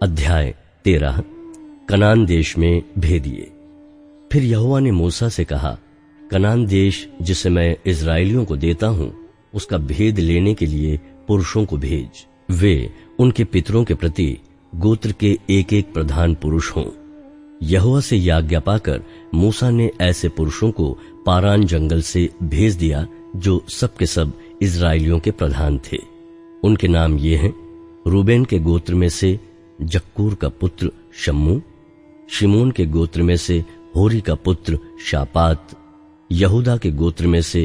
अध्याय 13। कनान देश में भेदिए। फिर यहोवा ने मूसा से कहा, कनान देश जिसे मैं इस्राएलियों को देता हूं, उसका भेद लेने के लिए पुरुषों को भेज। वे उनके पितरों के प्रति गोत्र के एक एक प्रधान पुरुष हों। यहोवा से यह आज्ञा पाकर मूसा ने ऐसे पुरुषों को पारान जंगल से भेज दिया जो सब के सब इस्राएलियों के प्रधान थे। उनके नाम ये हैं: रूबेन के गोत्र में से जक्कूर का पुत्र शम्मू, शिमोन के गोत्र में से होरी का पुत्र शापात, यहूदा के गोत्र में से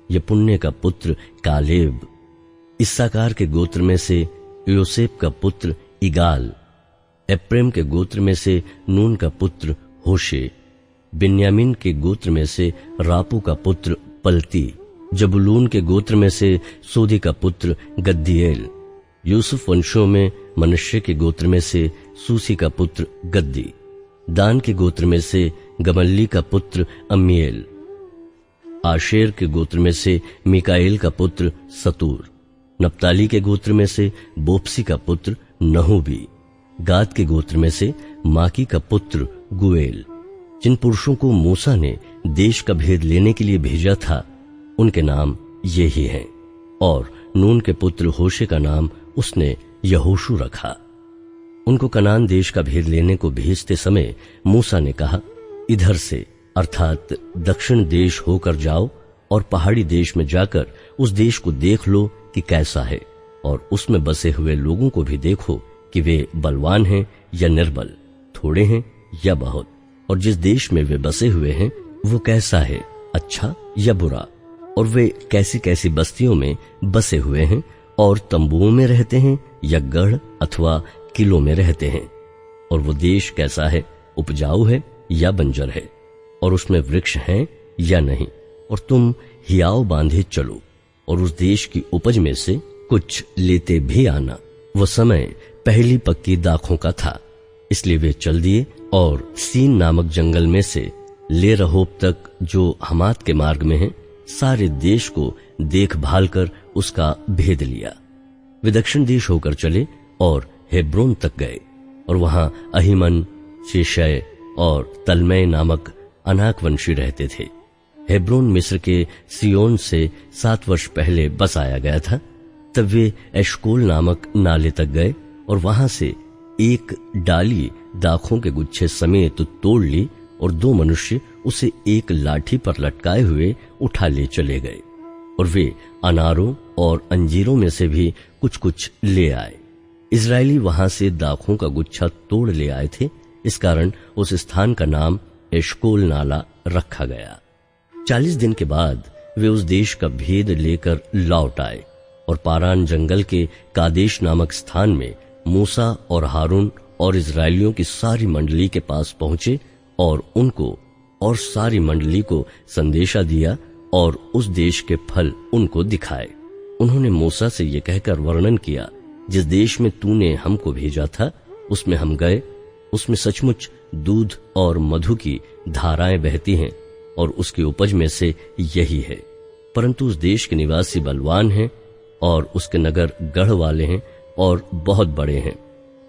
यपुन्ने का पुत्र कालेब, इस्साकार के गोत्र में से योसेफ का पुत्र इगाल, एप्रैम के गोत्र में से नून का पुत्र होशे, बिन्यामीन के गोत्र में से रापू का पुत्र पलती, जबूलून के गोत्र में से सोदी का पुत्र गद्दीएल, यूसुफ वंशों में मनश्शे के गोत्र में से सूसी का पुत्र गद्दी, दान के गोत्र में से गमल्ली का पुत्र अम्मीएल, आशेर के गोत्र में से मिकाएल का पुत्र सतूर, नप्ताली के गोत्र में से बोप्सी का पुत्र नहूबी, गाद के गोत्र में से माकी का पुत्र गुएल। जिन पुरुषों को मूसा ने देश का भेद लेने के लिए भेजा था, उनके नाम ये ही हैं। और नून के पुत्र होशे का नाम उसने यहोशू रखा। उनको कनान देश का भेद लेने को भेजते समय मूसा ने कहा, इधर से अर्थात दक्षिण देश होकर जाओ और पहाड़ी देश में जाकर उस देश को देख लो कि कैसा है, और उसमें बसे हुए लोगों को भी देखो कि वे बलवान हैं या निर्बल, थोड़े हैं या बहुत, और जिस देश में वे बसे हुए हैं वो कैसा है, अच्छा या बुरा, और वे कैसी कैसी बस्तियों में बसे हुए हैं, और तंबुओं में रहते हैं या गढ़ अथवा किलों में रहते हैं, और वो देश कैसा है, उपजाऊ है या बंजर है, और उसमें वृक्ष हैं या नहीं, और तुम हियाव बांधे चलो और उस देश की उपज में से कुछ लेते भी आना। वो समय पहली पक्की दाखों का था, इसलिए वे चल दिए और सीन नामक जंगल में से ले रहोब तक, जो हमात के मार्ग में है, सारे देश को देखभाल कर उसका भेद लिया। वे दक्षिण देश होकर चले और हेब्रोन तक गए, और वहां अहीमन, शेशय और तलमय नामक अनाक वंशी रहते थे। हेब्रोन मिस्र के सियोन से 7 वर्ष पहले बसाया गया था। तब वे एशकोल नामक नाले तक गए और वहां से एक डाली दाखों के गुच्छे समेत तोड़ ली, और 2 मनुष्य उसे एक लाठी पर लटकाए हुए उठा ले चले गए, और वे अनारों और अंजीरों में से भी कुछ कुछ ले आए। इजरायली वहां से दाखों का गुच्छा तोड़ ले आए थे, इस कारण उस स्थान का नाम एशकोल नाला रखा गया। 40 दिन के बाद वे उस देश का भेद लेकर लौट आए, और पारान जंगल के कादेश नामक स्थान में मूसा और हारून और इजरायलियों की सारी मंडली के पास पहुंचे, और उनको और सारी मंडली को संदेशा दिया और उस देश के फल उनको दिखाए। उन्होंने मूसा से ये कहकर वर्णन किया, जिस देश में तूने हमको भेजा था उसमें हम गए, उसमें सचमुच दूध और मधु की धाराएं बहती हैं, और उसकी उपज में से यही है। परंतु उस देश के निवासी बलवान हैं, और उसके नगर गढ़ वाले हैं और बहुत बड़े हैं।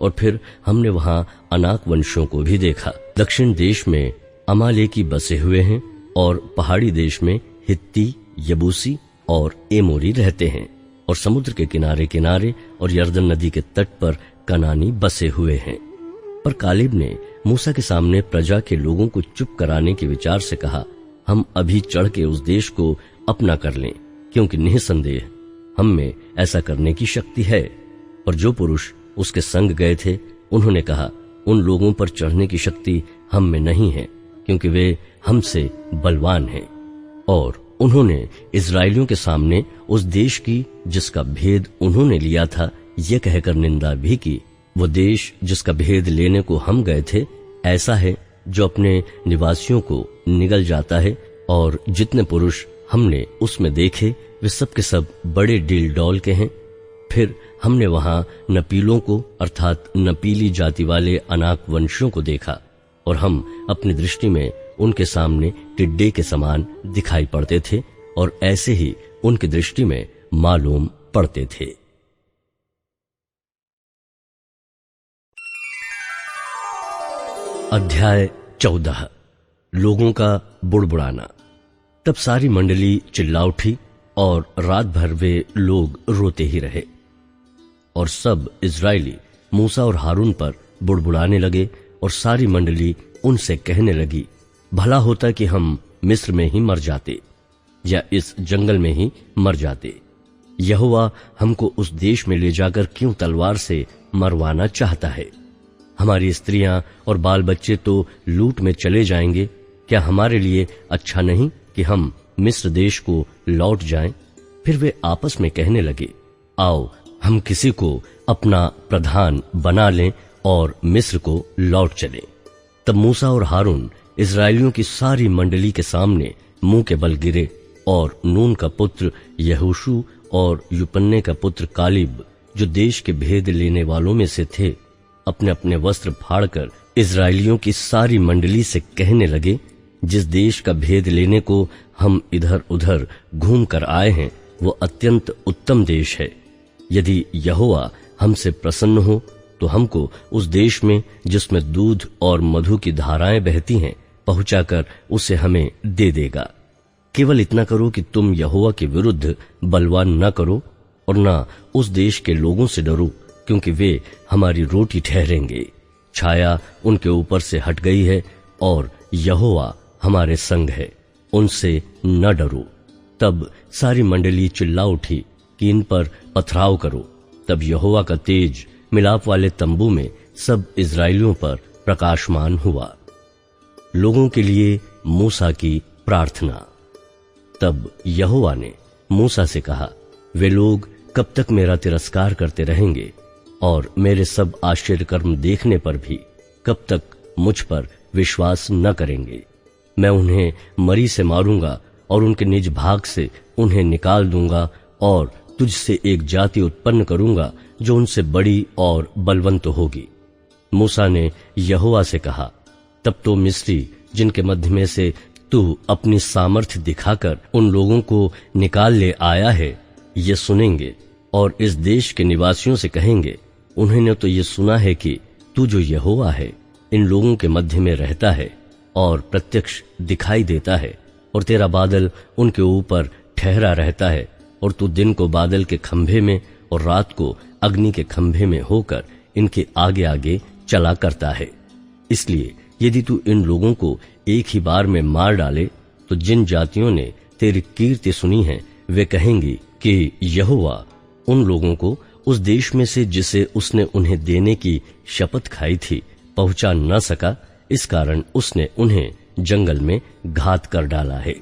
और फिर हमने वहां अनाक वंशों को भी देखा। दक्षिण देश में अमालेकी बसे हुए हैं, और पहाड़ी देश में हित्ती, यबूसी और एमोरी रहते हैं, और समुद्र के किनारे किनारे और यरदन नदी के तट पर कनानी बसे हुए हैं। पर कालेब ने मूसा के सामने प्रजा के लोगों को चुप कराने के विचार से कहा, हम अभी चढ़ के उस देश को अपना कर लें, क्योंकि निसंदेह हम में ऐसा करने की शक्ति है। और जो पुरुष उसके संग गए थे, उन्होंने कहा, उन लोगों पर चढ़ने की शक्ति हम में नहीं है, क्योंकि वे हमसे बलवान हैं। और उन्होंने इजरायलियों के सामने उस देश की जिसका भेद उन्होंने लिया था ये कहकर निंदा भी की, वो देश जिसका भेद लेने को हम गए थे ऐसा है जो अपने निवासियों को निगल जाता है, और जितने पुरुष हमने उसमें देखे वे सब के सब बड़े डील डौल के हैं। फिर हमने वहां नपीलों को अर्थात नपीली जाति वाले अनाक वंशियों को देखा, और हम अपनी दृष्टि में उनके सामने टिड्डे के समान दिखाई पड़ते थे, और ऐसे ही उनकी दृष्टि में मालूम पड़ते थे। अध्याय 14। लोगों का बुड़बुड़ाना। तब सारी मंडली चिल्ला उठी और रात भर वे लोग रोते ही रहे। और सब इजराइली मूसा और हारून पर बुड़बुड़ाने लगे और सारी मंडली उनसे कहने लगी, भला होता कि हम मिस्र में ही मर जाते या इस जंगल में ही मर जाते। यहोवा हमको उस देश में ले जाकर क्यों तलवार से मरवाना चाहता है? हमारी स्त्रियां और बाल बच्चे तो लूट में चले जाएंगे। क्या हमारे लिए अच्छा नहीं कि हम मिस्र देश को लौट जाएं? फिर वे आपस में कहने लगे, आओ हम किसी को अपना प्रधान बना लें और मिस्र को लौट चलें। तब मूसा और हारून इजरायलियों की सारी मंडली के सामने मुंह के बल गिरे और नून का पुत्र यहोशू और यूपन्ने का पुत्र कालिब, जो देश के भेद लेने वालों में से थे, अपने अपने वस्त्र फाड़कर इजरायलियों की सारी मंडली से कहने लगे, जिस देश का भेद लेने को हम इधर उधर घूम कर आए हैं वो अत्यंत उत्तम देश है। यदि यहोवा हमसे प्रसन्न हो तो हमको उस देश में जिसमें दूध और मधु की धाराएं बहती हैं पहुंचाकर उसे हमें दे देगा। केवल इतना करो कि तुम यहोवा के विरुद्ध बलवान न करो और न उस देश के लोगों से डरो, क्योंकि वे हमारी रोटी ठहरेंगे। छाया उनके ऊपर से हट गई है और यहोवा हमारे संग है, उनसे न डरो। तब सारी मंडली चिल्ला उठी कि इन पर पथराव करो। तब यहोवा का तेज मिलाप वाले तंबू में सब इजरायलियों पर प्रकाशमान हुआ। लोगों के लिए मूसा की प्रार्थना। तब यहोवा ने मूसा से कहा, वे लोग कब तक मेरा तिरस्कार करते रहेंगे और मेरे सब आश्चर्य कर्म देखने पर भी कब तक मुझ पर विश्वास न करेंगे? मैं उन्हें मरी से मारूंगा और उनके निज भाग से उन्हें निकाल दूंगा और तुझसे एक जाति उत्पन्न करूंगा जो उनसे बड़ी और बलवंत होगी। मूसा ने यहोवा से कहा, तब तो मिस्री जिनके मध्य में से तू अपनी सामर्थ्य दिखाकर उन लोगों को निकाल ले आया है, ये सुनेंगे और इस देश के निवासियों से कहेंगे, उन्होंने तो ये सुना है कि तू जो यहोवा है इन लोगों के मध्य में रहता है और प्रत्यक्ष दिखाई देता है, और तेरा बादल उनके ऊपर ठहरा रहता है, और तू दिन को बादल के खंभे में और रात को अग्नि के खंभे में होकर इनके आगे आगे चला करता है। इसलिए यदि तू इन लोगों को एक ही बार में मार डाले तो जिन जातियों ने तेरी कीर्ति सुनी है वे कहेंगी कि यहोवा उन लोगों को उस देश में से जिसे उसने उन्हें देने की शपथ खाई थी पहुंचा न सका, इस कारण उसने उन्हें जंगल में घात कर डाला है।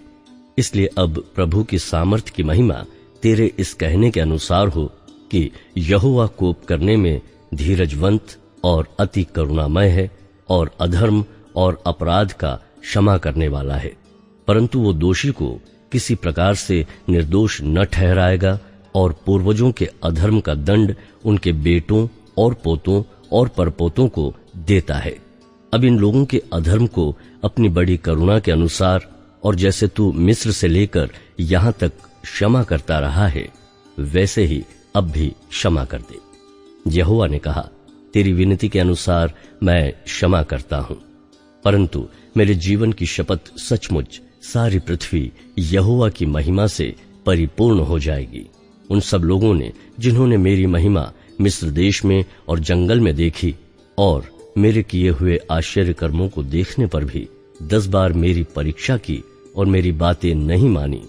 इसलिए अब प्रभु की सामर्थ्य की महिमा तेरे इस कहने के अनुसार हो कि यहोवा कोप करने में धीरजवंत और अति करुणामय है और अधर्म और अपराध का क्षमा करने वाला है, परंतु वो दोषी को किसी प्रकार से निर्दोष न ठहराएगा और पूर्वजों के अधर्म का दंड उनके बेटों और पोतों और परपोतों को देता है। अब इन लोगों के अधर्म को अपनी बड़ी करुणा के अनुसार और जैसे तू मिस्र से लेकर यहाँ तक क्षमा करता रहा है, वैसे ही अब भी क्षमा कर दे। यहोवा ने कहा, तेरी विनती के अनुसार मैं क्षमा करता हूँ, परंतु मेरे जीवन की शपथ सचमुच सारी पृथ्वी यहोवा की महिमा से परिपूर्ण हो जाएगी। उन सब लोगों ने जिन्होंने मेरी महिमा मिस्र देश में और जंगल में देखी और मेरे किए हुए आश्चर्य कर्मों को देखने पर भी 10 बार मेरी परीक्षा की और मेरी बातें नहीं मानी,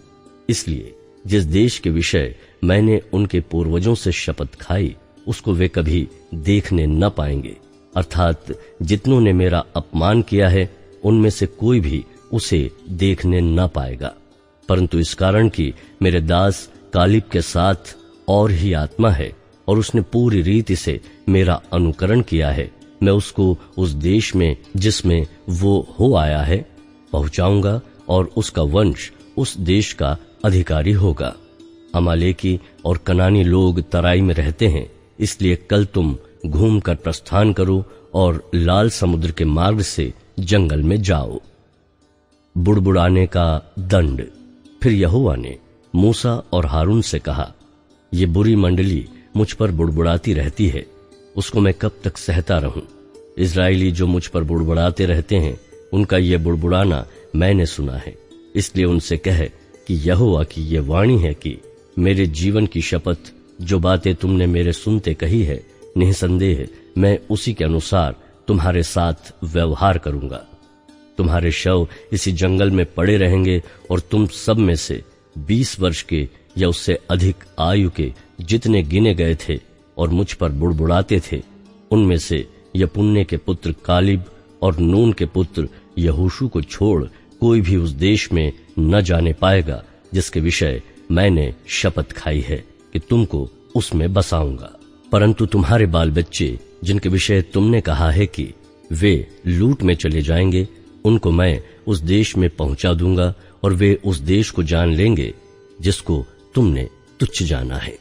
इसलिए जिस देश के विषय मैंने उनके पूर्वजों से शपथ खाई उसको वे कभी देखने न पाएंगे, अर्थात जितनों ने मेरा अपमान किया है उनमें से कोई भी उसे देखने न पाएगा। परंतु इस कारण कि मेरे दास कालिब के साथ और ही आत्मा है और उसने पूरी रीति से मेरा अनुकरण किया है, मैं उसको उस देश में जिसमें वो हो आया है पहुंचाऊंगा और उसका वंश उस देश का अधिकारी होगा। अमालेकी और कनानी लोग तराई में रहते हैं, इसलिए कल तुम घूम कर प्रस्थान करो और लाल समुद्र के मार्ग से जंगल में जाओ। बुड़बुड़ाने का दंड। फिर यहोवा ने मूसा और हारून से कहा, ये बुरी मंडली मुझ पर बुड़बुड़ाती रहती है, उसको मैं कब तक सहता रहूं? इजरायली जो मुझ पर बुड़बुड़ाते रहते हैं, उनका ये बुड़बुड़ाना मैंने सुना है। इसलिए उनसे कह कि यहोवा की ये वाणी है कि मेरे जीवन की शपथ, जो बातें तुमने मेरे सुनते कही है, निसंदेह मैं उसी के अनुसार तुम्हारे साथ व्यवहार करूंगा। तुम्हारे शव इसी जंगल में पड़े रहेंगे और तुम सब में से 20 वर्ष के या उससे अधिक आयु के जितने गिने गए थे और मुझ पर बुड़बुड़ाते थे, उनमें से यपुन्ने के पुत्र कालिब और नून के पुत्र यहोशू को छोड़ कोई भी उस देश में न जाने पाएगा जिसके विषय मैंने शपथ खाई है कि तुमको उसमें बसाऊंगा। परंतु तुम्हारे बाल बच्चे, जिनके विषय तुमने कहा है कि वे लूट में चले जाएंगे, उनको मैं उस देश में पहुंचा दूंगा और वे उस देश को जान लेंगे जिसको तुमने तुच्छ जाना है।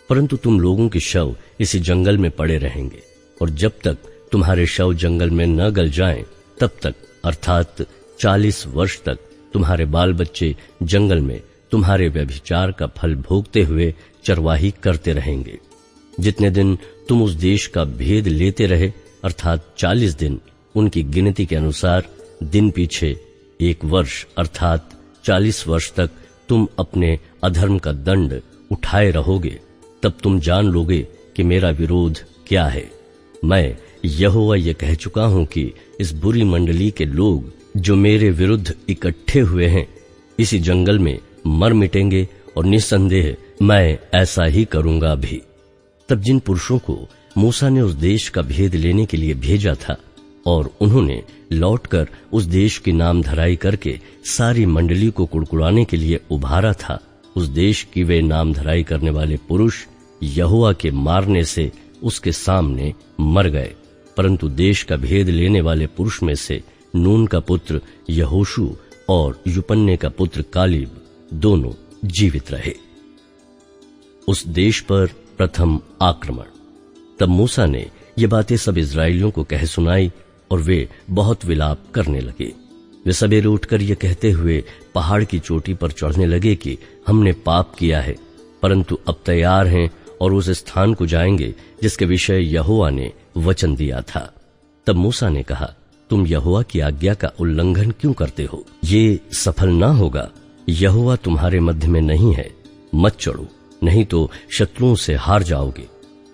परंतु तुम लोगों के शव इसी जंगल में पड़े रहेंगे, और जब तक तुम्हारे शव जंगल में न गल जाएं, तब तक अर्थात 40 वर्ष तक तुम्हारे बाल बच्चे जंगल में तुम्हारे व्यभिचार का फल भोगते हुए चरवाही करते रहेंगे। जितने दिन तुम उस देश का भेद लेते रहे, अर्थात 40 दिन, उनकी गिनती के अनुसार दिन पीछे 1 वर्ष अर्थात 40 वर्ष तक तुम अपने अधर्म का दंड उठाए रहोगे। तब तुम जान लोगे कि मेरा विरोध क्या है। मैं यहोवा ये कह चुका हूं कि इस बुरी मंडली के लोग जो मेरे विरुद्ध इकट्ठे हुए हैं, इसी जंगल में मर मिटेंगे, और निस्संदेह मैं ऐसा ही करूंगा भी। तब जिन पुरुषों को मूसा ने उस देश का भेद लेने के लिए भेजा था और उन्होंने लौटकर उस देश की नाम धराई करके सारी मंडली को कुड़कुड़ाने के लिए उभारा था, उस देश की वे नाम धराई करने वाले पुरुष यहोवा के मारने से उसके सामने मर गए। परंतु देश का भेद लेने वाले पुरुष में से नून का पुत्र यहोशू और युपन्ने का पुत्र कालिब दोनों जीवित रहे। उस देश पर प्रथम आक्रमण। तब मूसा ने ये बातें सब इजरायलियों को कह सुनाई और वे बहुत विलाप करने लगे। वे सवेरे उठकर ये कहते हुए पहाड़ की चोटी पर चढ़ने लगे कि हमने पाप किया है, परंतु अब तैयार हैं और उस स्थान को जाएंगे जिसके विषय यहोवा ने वचन दिया था। तब मूसा ने कहा, तुम यहोवा की आज्ञा का उल्लंघन क्यों करते हो? ये सफल ना होगा। यहोवा तुम्हारे मध्य में नहीं है। मत चढ़ो, नहीं तो शत्रुओं से हार जाओगे।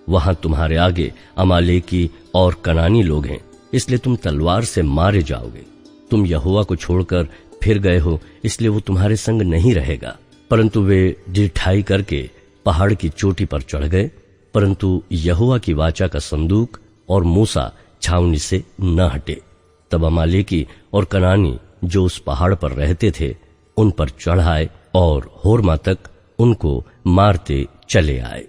वहां तुम्हारे आगे अमालेकी और कनानी लोग हैं, इसलिए तुम तलवार से मारे जाओगे। तुम यहोवा को छोड़कर फिर गए हो, इसलिए वो तुम्हारे संग नहीं रहेगा। परंतु वे ढिठाई करके पहाड़ की चोटी पर चढ़ गए, परंतु यहोवा की वाचा का संदूक और मूसा छावनी से न हटे। तब अमालेकी और कनानी जो उस पहाड़ पर रहते थे, उन पर चढ़ आए और होरमा तक उनको मारते चले आए।